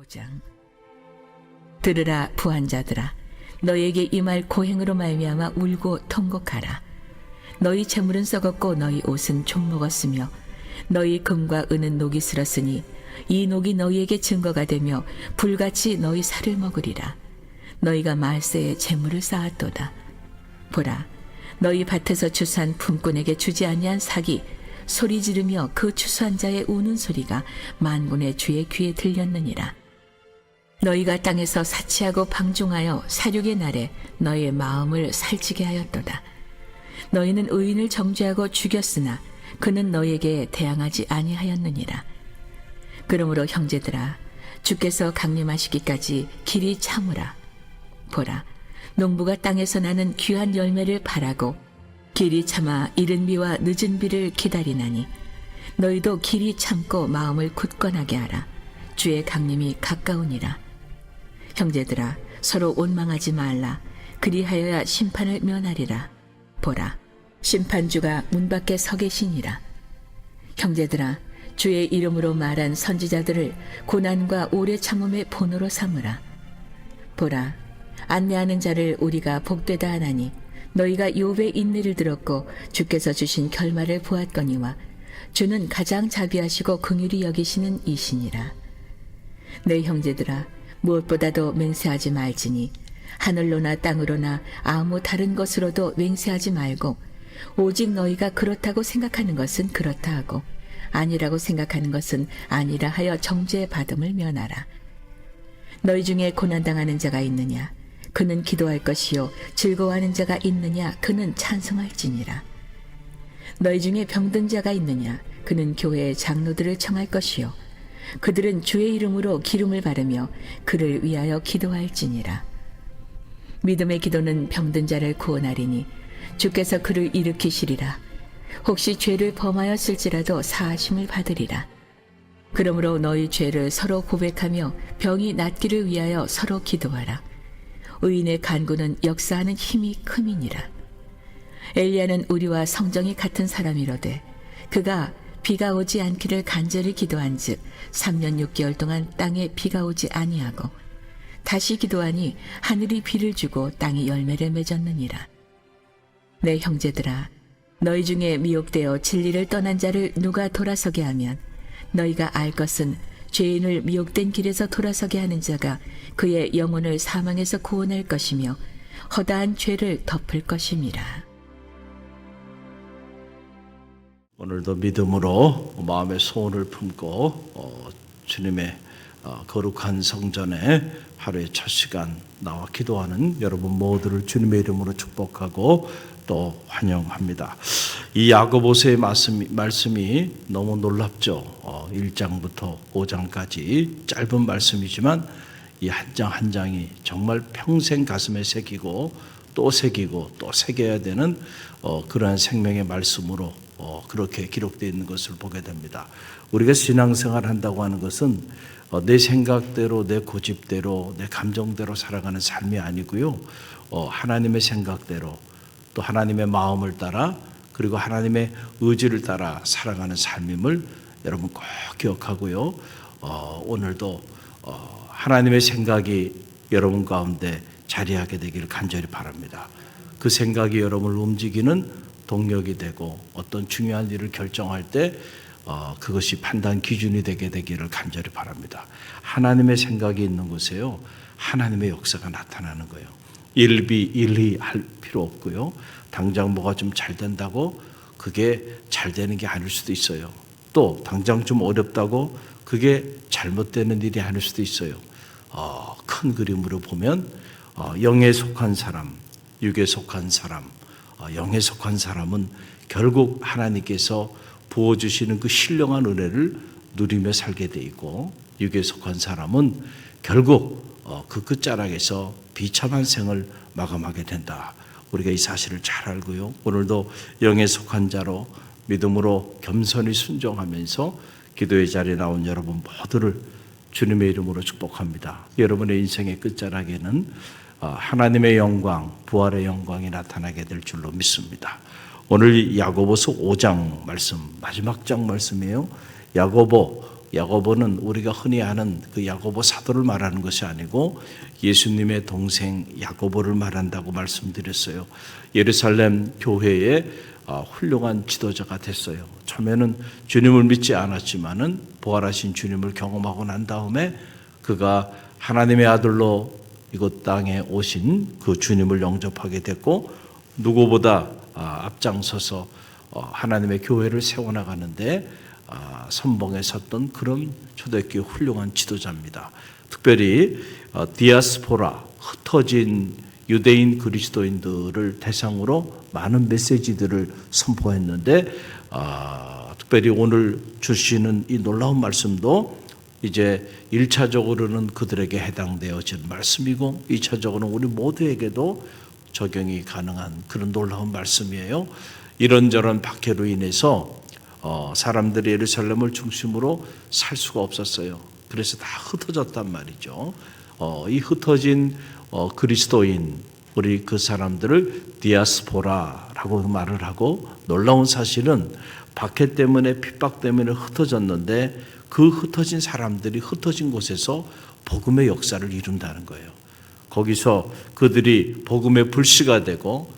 5장. 들으라 부한 자들아, 너희에게 이 말 고행으로 말미암아 울고 통곡하라. 너희 재물은 썩었고 너희 옷은 좀 먹었으며 너희 금과 은은 녹이 슬었으니 이 녹이 너희에게 증거가 되며 불같이 너희 살을 먹으리라. 너희가 말세에 재물을 쌓았도다. 보라, 너희 밭에서 추수한 품꾼에게 주지 아니한 삭이 소리 지르며 그 추수한 자의 우는 소리가 만군의 주의 귀에 들렸느니라. 너희가 땅에서 사치하고 방종하여 사륙의 날에 너희의 마음을 살찌게 하였도다. 너희는 의인을 정죄하고 죽였으나 그는 너희에게 대항하지 아니하였느니라. 그러므로 형제들아, 주께서 강림하시기까지 길이 참으라. 보라, 농부가 땅에서 나는 귀한 열매를 바라고 길이 참아 이른 비와 늦은 비를 기다리나니 너희도 길이 참고 마음을 굳건하게 하라. 주의 강림이 가까우니라. 형제들아, 서로 원망하지 말라. 그리하여야 심판을 면하리라. 보라, 심판주가 문 밖에 서 계시니라. 형제들아, 주의 이름으로 말한 선지자들을 고난과 오래 참음의 본으로 삼으라. 보라, 안내하는 자를 우리가 복되다 하나니 너희가 욥의 인내를 들었고 주께서 주신 결말을 보았거니와 주는 가장 자비하시고 긍휼히 여기시는 이시니라. 내 형제들아, 무엇보다도 맹세하지 말지니 하늘로나 땅으로나 아무 다른 것으로도 맹세하지 말고 오직 너희가 그렇다고 생각하는 것은 그렇다 하고 아니라고 생각하는 것은 아니라 하여 정죄받음을 면하라. 너희 중에 고난당하는 자가 있느냐? 그는 기도할 것이요 즐거워하는 자가 있느냐? 그는 찬송할지니라. 너희 중에 병든 자가 있느냐? 그는 교회의 장로들을 청할 것이요 그들은 주의 이름으로 기름을 바르며 그를 위하여 기도할지니라. 믿음의 기도는 병든 자를 구원하리니 주께서 그를 일으키시리라. 혹시 죄를 범하였을지라도 사하심을 받으리라. 그러므로 너희 죄를 서로 고백하며 병이 낫기를 위하여 서로 기도하라. 의인의 간구는 역사하는 힘이 큼이니라. 엘리야는 우리와 성정이 같은 사람이로되 그가 비가 오지 않기를 간절히 기도한즉 3년 6개월 동안 땅에 비가 오지 아니하고 다시 기도하니 하늘이 비를 주고 땅이 열매를 맺었느니라. 내 형제들아, 너희 중에 미혹되어 진리를 떠난 자를 누가 돌아서게 하면 너희가 알 것은 죄인을 미혹된 길에서 돌아서게 하는 자가 그의 영혼을 사망에서 구원할 것이며 허다한 죄를 덮을 것임이라. 오늘도 믿음으로 마음의 소원을 품고 주님의 거룩한 성전에 하루의 첫 시간 나와 기도하는 여러분 모두를 주님의 이름으로 축복하고 또 환영합니다. 이 야고보서의 말씀이 너무 놀랍죠. 1장부터 5장까지 짧은 말씀이지만 이 한 장 한 장이 정말 평생 가슴에 새기고 또 새기고 또 새겨야 되는 그러한 생명의 말씀으로 그렇게 기록되어 있는 것을 보게 됩니다. 우리가 신앙생활 한다고 하는 것은 내 생각대로 내 고집대로 내 감정대로 살아가는 삶이 아니고요. 하나님의 생각대로 또 하나님의 마음을 따라 그리고 하나님의 의지를 따라 살아가는 삶임을 여러분 꼭 기억하고요. 오늘도 하나님의 생각이 여러분 가운데 자리하게 되기를 간절히 바랍니다. 그 생각이 여러분을 움직이는 동력이 되고 어떤 중요한 일을 결정할 때 그것이 판단 기준이 되게 되기를 간절히 바랍니다. 하나님의 생각이 있는 곳에요, 하나님의 역사가 나타나는 거예요. 일희일비 할 필요 없고요. 당장 뭐가 좀 잘 된다고 그게 잘 되는 게 아닐 수도 있어요. 또 당장 좀 어렵다고 그게 잘못되는 일이 아닐 수도 있어요. 큰 그림으로 보면 영에 속한 사람, 육에 속한 사람, 영에 속한 사람은 결국 하나님께서 부어주시는 그 신령한 은혜를 누리며 살게 돼 있고 육에 속한 사람은 결국 그 끝자락에서 비참한 생을 마감하게 된다. 우리가 이 사실을 잘 알고요. 오늘도 영에 속한 자로 믿음으로 겸손히 순종하면서 기도의 자리에 나온 여러분 모두를 주님의 이름으로 축복합니다. 여러분의 인생의 끝자락에는 하나님의 영광, 부활의 영광이 나타나게 될 줄로 믿습니다. 오늘 야고보서 5장 말씀, 마지막 장 말씀이에요. 야고보 야고보는 우리가 흔히 아는 그 야고보 사도를 말하는 것이 아니고 예수님의 동생 야고보를 말한다고 말씀드렸어요. 예루살렘 교회의 훌륭한 지도자가 됐어요. 처음에는 주님을 믿지 않았지만은 부활하신 주님을 경험하고 난 다음에 그가 하나님의 아들로 이곳 땅에 오신 그 주님을 영접하게 됐고, 누구보다 앞장서서 하나님의 교회를 세워나가는데 선봉에 섰던 그런 초대교회 훌륭한 지도자입니다. 특별히 디아스포라, 흩어진 유대인 그리스도인들을 대상으로 많은 메시지들을 선포했는데, 특별히 오늘 주시는 이 놀라운 말씀도 이제 1차적으로는 그들에게 해당되어진 말씀이고 2차적으로는 우리 모두에게도 적용이 가능한 그런 놀라운 말씀이에요. 이런저런 박해로 인해서 사람들이 예루살렘을 중심으로 살 수가 없었어요. 그래서 다 흩어졌단 말이죠. 이 흩어진 그리스도인, 우리 그 사람들을 디아스포라라고 말을 하고, 놀라운 사실은 박해 때문에, 핍박 때문에 흩어졌는데 그 흩어진 사람들이 흩어진 곳에서 복음의 역사를 이룬다는 거예요. 거기서 그들이 복음의 불씨가 되고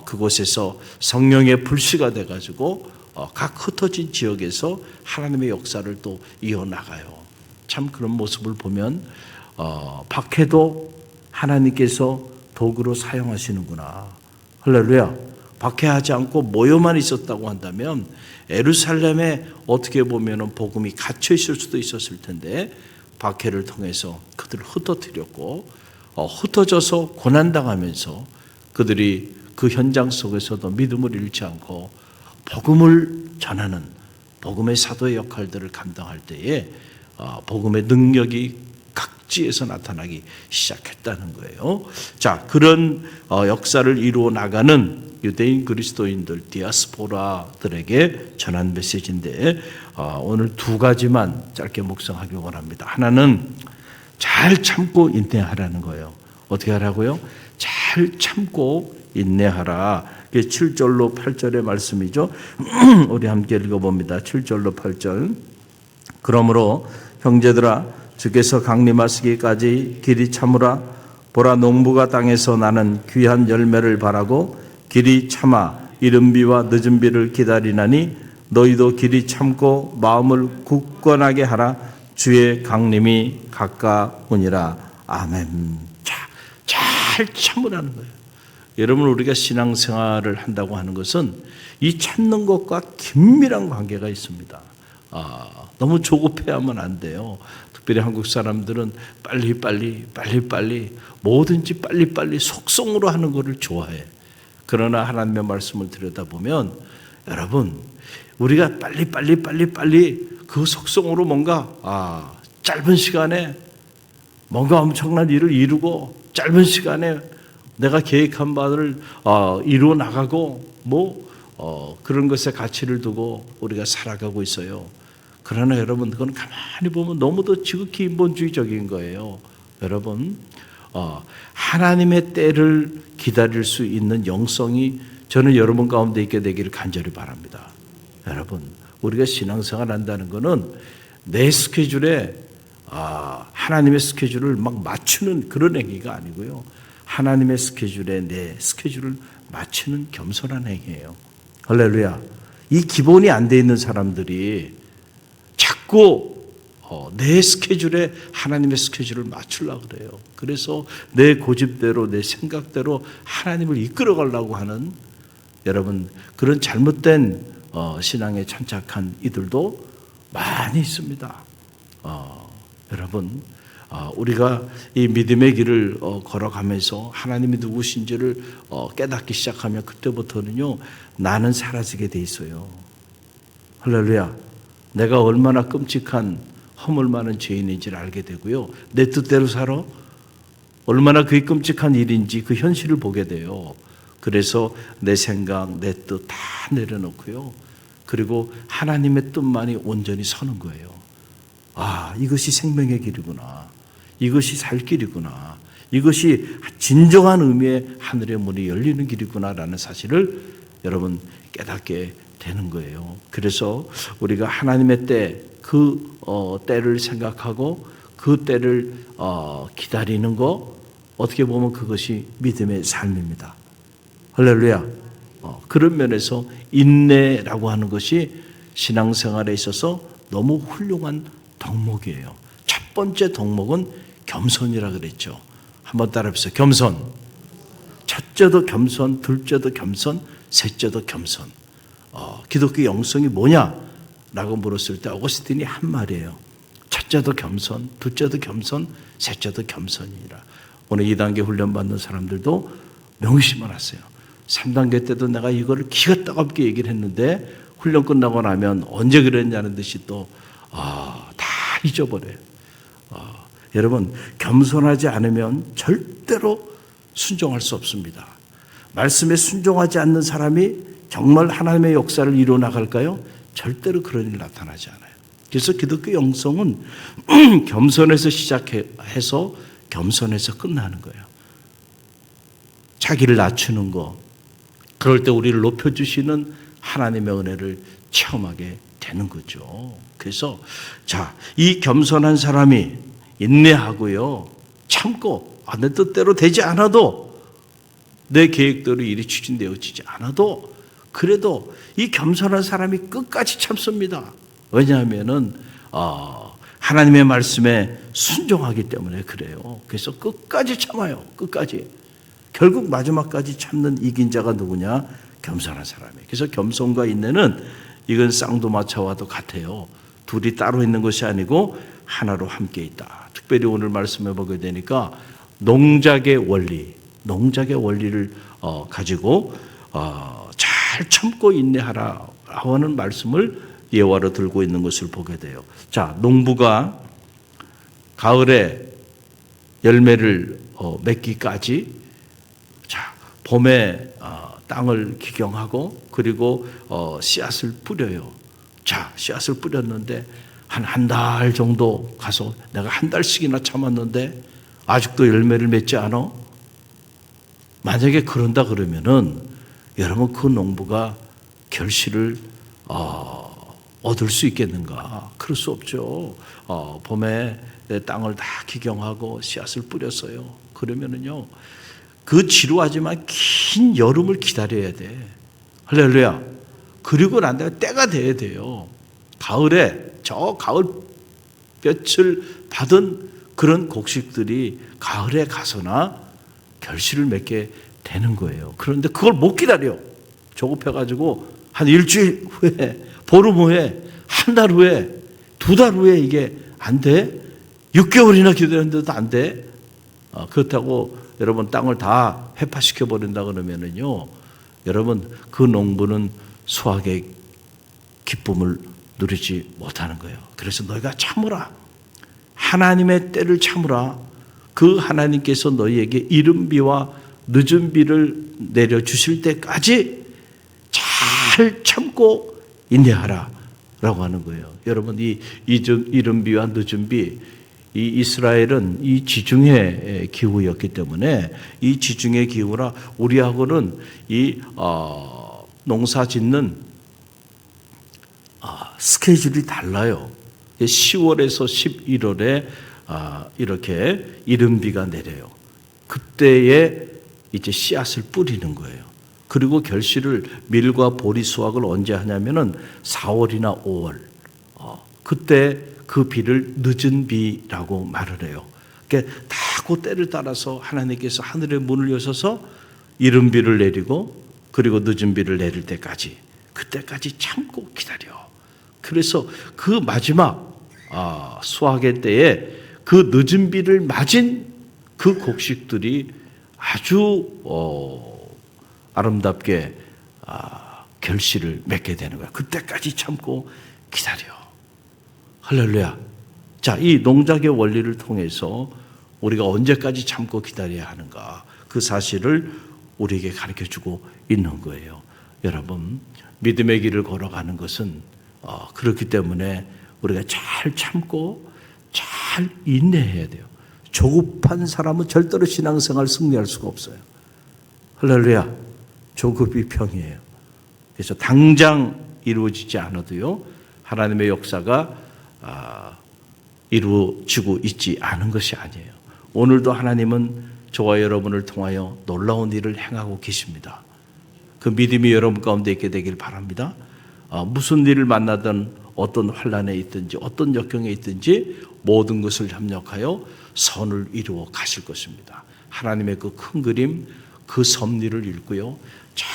그곳에서 성령의 불씨가 돼가지고 각 흩어진 지역에서 하나님의 역사를 또 이어나가요. 참 그런 모습을 보면 박해도 하나님께서 도구로 사용하시는구나. 할렐루야. 박해하지 않고 모여만 있었다고 한다면 예루살렘에 어떻게 보면 복음이 갇혀 있을 수도 있었을 텐데, 박해를 통해서 그들을 흩어뜨렸고 흩어져서 고난당하면서 그들이 그 현장 속에서도 믿음을 잃지 않고 복음을 전하는 복음의 사도의 역할들을 감당할 때에 복음의 능력이 각지에서 나타나기 시작했다는 거예요. 자, 그런 역사를 이루어 나가는 유대인 그리스도인들, 디아스포라들에게 전한 메시지인데 오늘 두 가지만 짧게 묵상하기 원합니다. 하나는 잘 참고 인내하라는 거예요. 어떻게 하라고요? 잘 참고 인내하라. 그게 7절로 8절의 말씀이죠. 우리 함께 읽어봅니다. 7절로 8절. 그러므로 형제들아, 주께서 강림하시기까지 길이 참으라. 보라, 농부가 땅에서 나는 귀한 열매를 바라고 길이 참아 이른 비와 늦은 비를 기다리나니 너희도 길이 참고 마음을 굳건하게 하라. 주의 강림이 가까우니라. 아멘. 잘 참으라는 거예요. 여러분, 우리가 신앙생활을 한다고 하는 것은 이 참는 것과 긴밀한 관계가 있습니다. 너무 조급해하면 안 돼요. 특별히 한국 사람들은 빨리 뭐든지 빨리 속성으로 하는 것을 좋아해. 그러나 하나님의 말씀을 들여다보면 여러분, 우리가 빨리 그 속성으로 뭔가 짧은 시간에 뭔가 엄청난 일을 이루고 짧은 시간에 내가 계획한 바를 이루어 나가고 그런 것에 가치를 두고 우리가 살아가고 있어요. 그러나 여러분, 그건 가만히 보면 너무도 지극히 인본주의적인 거예요. 여러분, 하나님의 때를 기다릴 수 있는 영성이 저는 여러분 가운데 있게 되기를 간절히 바랍니다. 여러분, 우리가 신앙생활 한다는 것은 내 스케줄에 하나님의 스케줄을 막 맞추는 그런 행위가 아니고요. 하나님의 스케줄에 내 스케줄을 맞추는 겸손한 행위예요. 할렐루야. 이 기본이 안 돼 있는 사람들이 자꾸 내 스케줄에 하나님의 스케줄을 맞추려고 그래요. 그래서 내 고집대로 내 생각대로 하나님을 이끌어 가려고 하는, 여러분, 그런 잘못된 신앙에 천착한 이들도 많이 있습니다. 여러분, 우리가 이 믿음의 길을 걸어가면서 하나님이 누구신지를 깨닫기 시작하면 그때부터는요, 나는 사라지게 돼 있어요. 할렐루야. 내가 얼마나 끔찍한 허물 많은 죄인인지를 알게 되고요. 내 뜻대로 살아? 얼마나 그게 끔찍한 일인지 그 현실을 보게 돼요. 그래서 내 생각, 내 뜻 다 내려놓고요. 그리고 하나님의 뜻만이 온전히 서는 거예요. 이것이 생명의 길이구나. 이것이 살 길이구나. 이것이 진정한 의미의 하늘의 문이 열리는 길이구나라는 사실을 여러분 깨닫게 되는 거예요. 그래서 우리가 하나님의 때 그 때를 생각하고 그 때를 기다리는 거, 어떻게 보면 그것이 믿음의 삶입니다. 할렐루야. 그런 면에서 인내라고 하는 것이 신앙생활에 있어서 너무 훌륭한 덕목이에요. 첫 번째 덕목은 겸손이라 그랬죠. 한번 따라해보세요. 겸손. 첫째도 겸손, 둘째도 겸손, 셋째도 겸손. 기독교 영성이 뭐냐라고 물었을 때 어거스틴이 한 말이에요. 첫째도 겸손, 둘째도 겸손, 셋째도 겸손이라. 오늘 2단계 훈련 받는 사람들도 명심을 하세요. 3단계 때도 내가 이거를 기가 따갑게 얘기를 했는데 훈련 끝나고 나면 언제 그랬냐는 듯이 또 다 잊어버려요. 여러분, 겸손하지 않으면 절대로 순종할 수 없습니다. 말씀에 순종하지 않는 사람이 정말 하나님의 역사를 이루어 나갈까요? 절대로 그런 일 나타나지 않아요. 그래서 기독교 영성은 겸손해서 시작해서 겸손해서 끝나는 거예요. 자기를 낮추는 거, 그럴 때 우리를 높여주시는 하나님의 은혜를 체험하게 되는 거죠. 그래서 이 겸손한 사람이 인내하고요, 참고 내 뜻대로 되지 않아도, 내 계획대로 일이 추진되어지지 않아도, 그래도 이 겸손한 사람이 끝까지 참습니다. 왜냐하면은 하나님의 말씀에 순종하기 때문에 그래요. 그래서 끝까지 참아요. 끝까지. 결국 마지막까지 참는 이긴 자가 누구냐? 겸손한 사람이에요. 그래서 겸손과 인내는 이건 쌍두마차와도 같아요. 둘이 따로 있는 것이 아니고 하나로 함께 있다. 특별히 오늘 말씀해 보게 되니까 농작의 원리를 가지고 잘 참고 인내하라 하는 말씀을 예화로 들고 있는 것을 보게 돼요. 농부가 가을에 열매를 맺기까지 봄에 땅을 기경하고 그리고 씨앗을 뿌려요. 씨앗을 뿌렸는데 한 달 정도 가서 내가 한 달씩이나 참았는데 아직도 열매를 맺지 않아? 만약에 그런다 그러면은 여러분, 그 농부가 결실을 얻을 수 있겠는가? 그럴 수 없죠. 봄에 땅을 다 기경하고 씨앗을 뿌렸어요. 그러면은요, 그 지루하지만 긴 여름을 기다려야 돼. 할렐루야. 그리고 난 다음에 때가 돼야 돼요. 가을에 저 가을 볕을 받은 그런 곡식들이 가을에 가서나 결실을 맺게 되는 거예요. 그런데 그걸 못 기다려. 조급해가지고 한 일주일 후에, 보름 후에, 한 달 후에, 두 달 후에 이게 안 돼? 6개월이나 기다렸는데도 안 돼? 그렇다고 여러분 땅을 다 회파시켜 버린다 그러면은요, 여러분 그 농부는 수확의 기쁨을 누리지 못하는 거예요. 그래서 너희가 참으라. 하나님의 때를 참으라. 그 하나님께서 너희에게 이른 비와 늦은 비를 내려 주실 때까지 잘 참고 인내하라 라고 하는 거예요. 여러분, 이 이른 비와 늦은 비, 이 이스라엘은 이 지중해 기후였기 때문에 이 지중해 기후라 우리하고는 이 농사 짓는 스케줄이 달라요. 10월에서 11월에 이렇게 이른 비가 내려요. 그때에 이제 씨앗을 뿌리는 거예요. 그리고 결실을, 밀과 보리 수확을 언제 하냐면은 4월이나 5월. 그때 그 비를 늦은 비라고 말을 해요. 그러니까 다 그 때를 따라서 하나님께서 하늘의 문을 여셔서 이른 비를 내리고 그리고 늦은 비를 내릴 때까지, 그때까지 참고 기다려. 그래서 그 마지막 수확의 때에 그 늦은 비를 맞은 그 곡식들이 아주 아름답게 결실을 맺게 되는 거야. 그때까지 참고 기다려. 할렐루야. 이 농작의 원리를 통해서 우리가 언제까지 참고 기다려야 하는가, 그 사실을 우리에게 가르쳐주고 있는 거예요. 여러분, 믿음의 길을 걸어가는 것은 그렇기 때문에 우리가 잘 참고 잘 인내해야 돼요. 조급한 사람은 절대로 신앙생활 승리할 수가 없어요. 할렐루야. 조급이 병이에요. 그래서 당장 이루어지지 않아도요, 하나님의 역사가 이루어지고 있지 않은 것이 아니에요. 오늘도 하나님은 저와 여러분을 통하여 놀라운 일을 행하고 계십니다. 그 믿음이 여러분 가운데 있게 되길 바랍니다. 무슨 일을 만나든 어떤 환난에 있든지 어떤 역경에 있든지 모든 것을 협력하여 선을 이루어 가실 것입니다. 하나님의 그 큰 그림, 그 섭리를 읽고요. 잘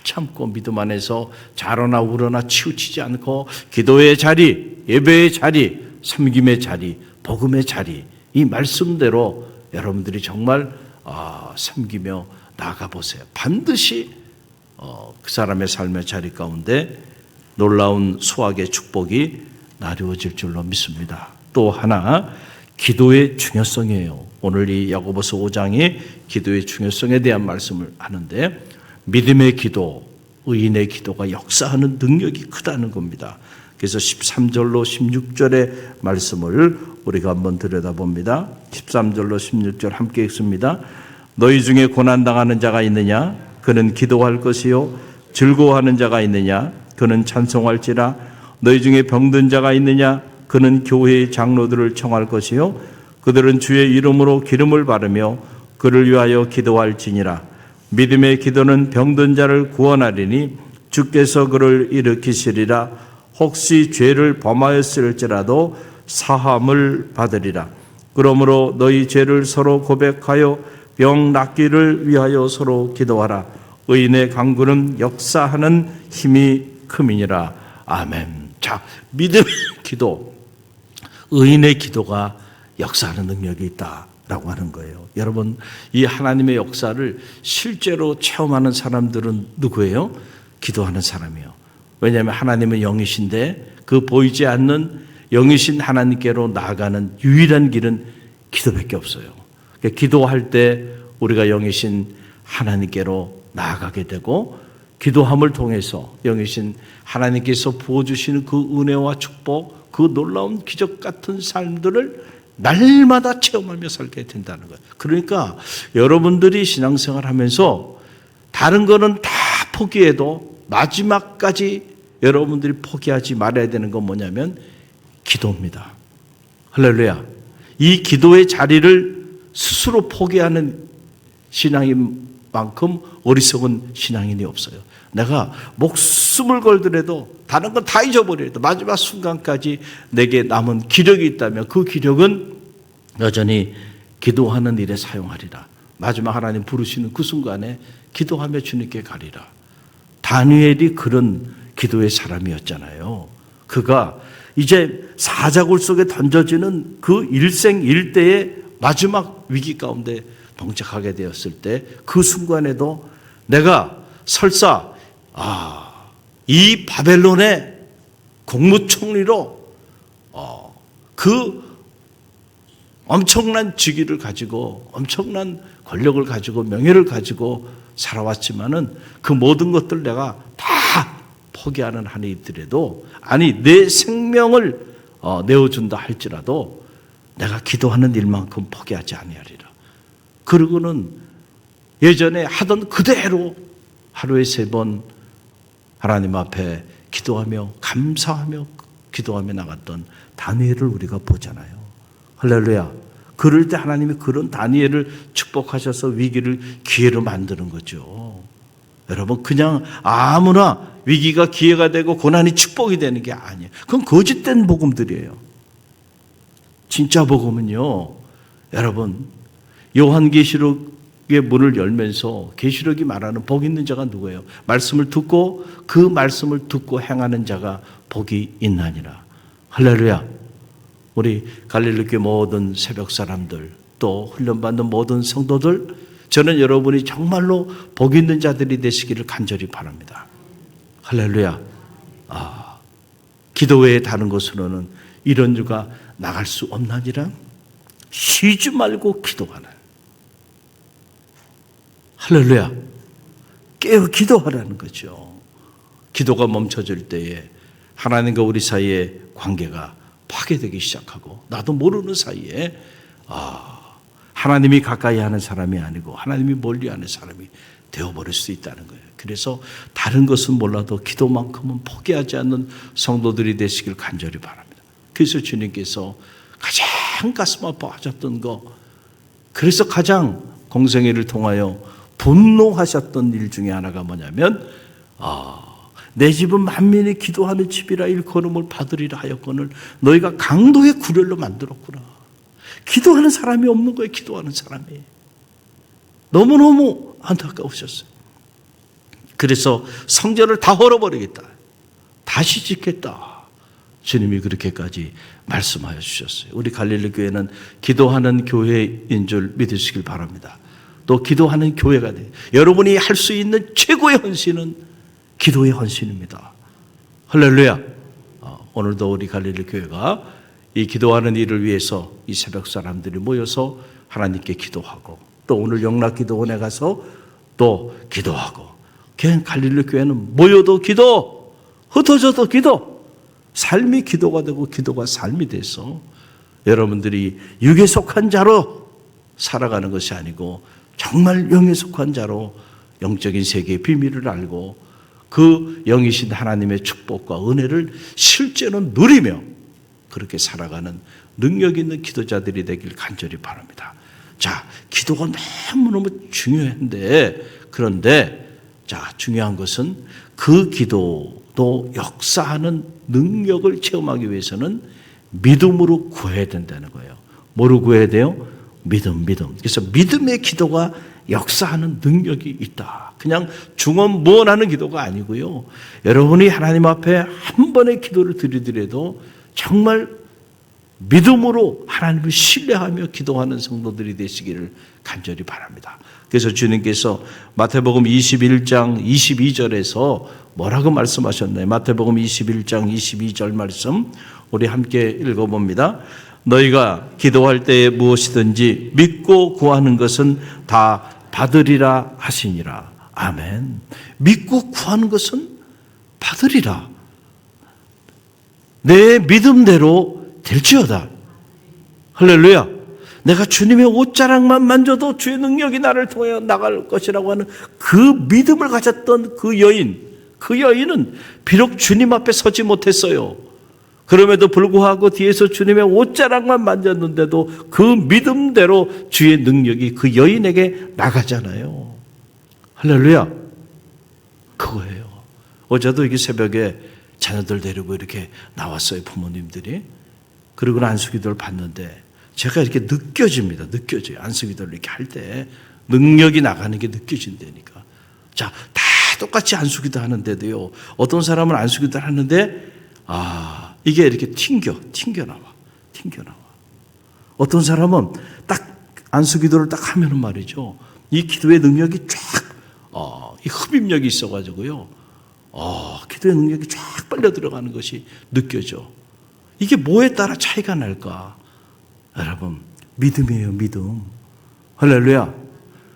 참고 믿음 안에서 자로나 우러나 치우치지 않고 기도의 자리, 예배의 자리, 섬김의 자리, 복음의 자리, 이 말씀대로 여러분들이 정말 섬기며 나아가보세요. 반드시 그 사람의 삶의 자리 가운데 놀라운 수확의 축복이 나누어질 줄로 믿습니다. 또 하나, 기도의 중요성이에요. 오늘 이 야고보서 5장이 기도의 중요성에 대한 말씀을 하는데, 믿음의 기도, 의인의 기도가 역사하는 능력이 크다는 겁니다. 그래서 13절로 16절의 말씀을 우리가 한번 들여다봅니다. 13절로 16절 함께 읽습니다. 너희 중에 고난당하는 자가 있느냐? 그는 기도할 것이요. 즐거워하는 자가 있느냐? 그는 찬송할지라. 너희 중에 병든 자가 있느냐? 그는 교회의 장로들을 청할 것이요. 그들은 주의 이름으로 기름을 바르며 그를 위하여 기도할지니라. 믿음의 기도는 병든 자를 구원하리니 주께서 그를 일으키시리라. 혹시 죄를 범하였을지라도 사함을 받으리라. 그러므로 너희 죄를 서로 고백하여 병 낫기를 위하여 서로 기도하라. 의인의 강구는 역사하는 힘이 큼이니라. 아멘. 자, 믿음의 기도, 의인의 기도가 역사하는 능력이 있다라고 하는 거예요. 여러분, 이 하나님의 역사를 실제로 체험하는 사람들은 누구예요? 기도하는 사람이요. 왜냐하면 하나님은 영이신데 그 보이지 않는 영이신 하나님께로 나아가는 유일한 길은 기도밖에 없어요. 그러니까 기도할 때 우리가 영이신 하나님께로 나아가게 되고, 기도함을 통해서 영이신 하나님께서 부어주시는 그 은혜와 축복, 그 놀라운 기적 같은 삶들을 날마다 체험하며 살게 된다는 거예요. 그러니까 여러분들이 신앙생활 하면서 다른 거는 다 포기해도 마지막까지 여러분들이 포기하지 말아야 되는 건 뭐냐면 기도입니다. 할렐루야. 이 기도의 자리를 스스로 포기하는 신앙인 만큼 어리석은 신앙인이 없어요. 내가 목숨을 걸더라도 다른 건 다 잊어버려도 마지막 순간까지 내게 남은 기력이 있다면 그 기력은 여전히 기도하는 일에 사용하리라. 마지막 하나님 부르시는 그 순간에 기도하며 주님께 가리라. 다니엘이 그런 기도의 사람이었잖아요. 그가 이제 사자굴 속에 던져지는 그 일생일대의 마지막 위기 가운데 동작하게 되었을 때 그 순간에도 내가 설사 이 바벨론의 국무총리로 그 엄청난 직위를 가지고 엄청난 권력을 가지고 명예를 가지고 살아왔지만은 그 모든 것들 내가 다 포기하는 한이 있더라도, 아니 내 생명을 내어준다 할지라도 내가 기도하는 일만큼 포기하지 아니하리라. 그러고는 예전에 하던 그대로 하루에 3번 하나님 앞에 기도하며 감사하며 기도하며 나갔던 다니엘을 우리가 보잖아요. 할렐루야. 그럴 때 하나님이 그런 다니엘을 축복하셔서 위기를 기회로 만드는 거죠. 여러분, 그냥 아무나 위기가 기회가 되고 고난이 축복이 되는 게 아니에요. 그건 거짓된 복음들이에요. 진짜 복음은요, 여러분, 요한계시록의 문을 열면서 계시록이 말하는 복 있는 자가 누구예요? 말씀을 듣고 그 말씀을 듣고 행하는 자가 복이 있나니라. 할렐루야. 우리 갈릴리교회 모든 새벽 사람들, 또 훈련받는 모든 성도들, 저는 여러분이 정말로 복 있는 자들이 되시기를 간절히 바랍니다. 할렐루야. 기도 외에 다른 것으로는 이런 유가 나갈 수 없나니라. 쉬지 말고 기도하라. 할렐루야. 깨어 기도하라는 거죠. 기도가 멈춰질 때에 하나님과 우리 사이의 관계가 파괴되기 시작하고, 나도 모르는 사이에 하나님이 가까이 하는 사람이 아니고 하나님이 멀리 하는 사람이 되어버릴 수 있다는 거예요. 그래서 다른 것은 몰라도 기도만큼은 포기하지 않는 성도들이 되시길 간절히 바랍니다. 그래서 주님께서 가장 가슴 아파하셨던 거, 그래서 가장 공생애를 통하여 분노하셨던 일 중에 하나가 뭐냐면 내 집은 만민이 기도하는 집이라 일컬음을 받으리라 하였거늘 너희가 강도의 구렬로 만들었구나. 기도하는 사람이 없는 거예요. 기도하는 사람이. 너무너무 안타까우셨어요. 그래서 성전을 다 헐어버리겠다. 다시 짓겠다. 주님이 그렇게까지 말씀하여 주셨어요. 우리 갈릴리 교회는 기도하는 교회인 줄 믿으시길 바랍니다. 또 기도하는 교회가 돼요. 여러분이 할 수 있는 최고의 헌신은 기도의 헌신입니다. 할렐루야. 오늘도 우리 갈릴리 교회가 이 기도하는 일을 위해서 이 새벽 사람들이 모여서 하나님께 기도하고 또 오늘 영락기도원에 가서 또 기도하고 그냥 갈릴리 교회는 모여도 기도, 흩어져도 기도, 삶이 기도가 되고 기도가 삶이 돼서 여러분들이 육에 속한 자로 살아가는 것이 아니고 정말 영에 속한 자로 영적인 세계의 비밀을 알고 그 영이신 하나님의 축복과 은혜를 실제로 누리며 그렇게 살아가는 능력 있는 기도자들이 되길 간절히 바랍니다. 자, 기도가 너무너무 중요한데 그런데 자, 중요한 것은 그 기도도 역사하는 능력을 체험하기 위해서는 믿음으로 구해야 된다는 거예요. 뭐로 구해야 돼요? 믿음. 그래서 믿음의 기도가 역사하는 능력이 있다. 그냥 중언무언하는 기도가 아니고요. 여러분이 하나님 앞에 한 번의 기도를 드리더라도 정말 믿음으로 하나님을 신뢰하며 기도하는 성도들이 되시기를 간절히 바랍니다. 그래서 주님께서 마태복음 21장 22절에서 뭐라고 말씀하셨나요? 마태복음 21장 22절 말씀 우리 함께 읽어봅니다. 너희가 기도할 때에 무엇이든지 믿고 구하는 것은 다 받으리라 하시니라. 아멘. 믿고 구하는 것은 받으리라. 내 믿음대로 될지어다. 할렐루야. 내가 주님의 옷자락만 만져도 주의 능력이 나를 통하여 나갈 것이라고 하는 그 믿음을 가졌던 그 여인은 비록 주님 앞에 서지 못했어요. 그럼에도 불구하고 뒤에서 주님의 옷자락만 만졌는데도 그 믿음대로 주의 능력이 그 여인에게 나가잖아요. 할렐루야. 그거예요. 어제도 이게 새벽에 자녀들 데리고 이렇게 나왔어요. 부모님들이. 그리고 안수기도를 받는데 제가 이렇게 느껴집니다. 느껴져요. 안수기도를 이렇게 할 때 능력이 나가는 게 느껴진다니까. 자, 다 똑같이 안수기도 하는데도요. 어떤 사람은 안수기도를 하는데 이게 이렇게 튕겨나와. 어떤 사람은 딱 안수기도를 딱 하면은 말이죠. 이 기도의 능력이 이 흡입력이 있어가지고요. 기도의 능력이 쫙 빨려 들어가는 것이 느껴져. 이게 뭐에 따라 차이가 날까? 여러분, 믿음이에요, 믿음. 할렐루야.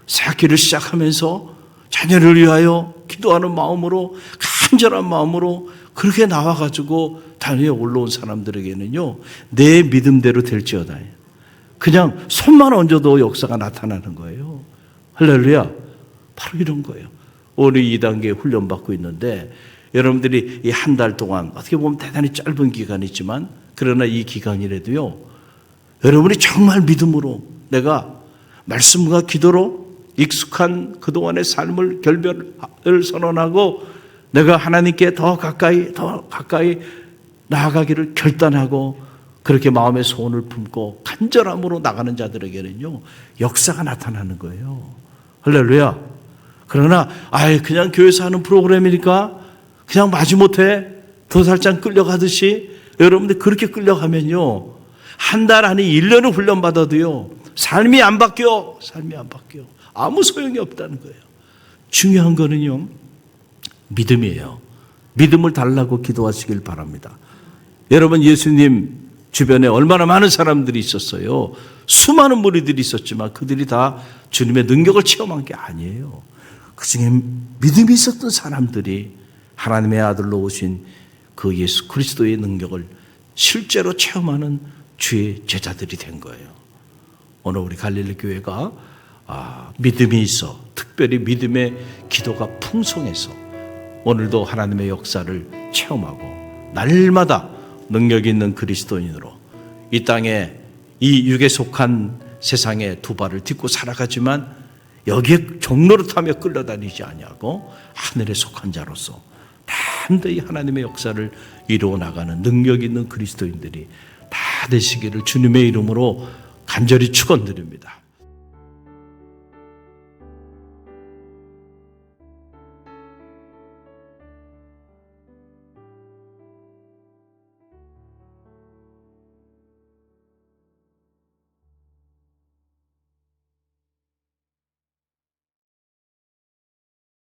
새학기를 시작하면서 자녀를 위하여 기도하는 마음으로, 간절한 마음으로 그렇게 나와가지고 단위에 올라온 사람들에게는요, 내 믿음대로 될지어다. 그냥 손만 얹어도 역사가 나타나는 거예요. 할렐루야. 바로 이런 거예요. 우리 2단계 훈련받고 있는데 여러분들이 이 한 달 동안 어떻게 보면 대단히 짧은 기간이지만 그러나 이 기간이라도요, 여러분이 정말 믿음으로 내가 말씀과 기도로 익숙한 그동안의 삶을 결별을 선언하고 내가 하나님께 더 가까이 나아가기를 결단하고 그렇게 마음의 소원을 품고 간절함으로 나가는 자들에게는요, 역사가 나타나는 거예요. 할렐루야. 그러나 그냥 교회에서 하는 프로그램이니까 그냥 마지못해 도살장 끌려가듯이 여러분들 그렇게 끌려가면요, 한 달 안에 1년을 훈련받아도요, 삶이 안 바뀌어. 아무 소용이 없다는 거예요. 중요한 거는요, 믿음이에요. 믿음을 달라고 기도하시길 바랍니다. 여러분, 예수님 주변에 얼마나 많은 사람들이 있었어요. 수많은 무리들이 있었지만 그들이 다 주님의 능력을 체험한 게 아니에요. 그 중에 믿음이 있었던 사람들이 하나님의 아들로 오신 그 예수 그리스도의 능력을 실제로 체험하는 주의 제자들이 된 거예요. 오늘 우리 갈릴리 교회가 믿음이 있어, 특별히 믿음의 기도가 풍성해서 오늘도 하나님의 역사를 체험하고 날마다 능력 있는 그리스도인으로 이 땅에 이 육에 속한 세상의 두 발을 딛고 살아가지만 여기에 종로를 타며 끌려다니지 아니하고 하늘에 속한 자로서 담대히 하나님의 역사를 이루어 나가는 능력 있는 그리스도인들이 다 되시기를 주님의 이름으로 간절히 축원드립니다.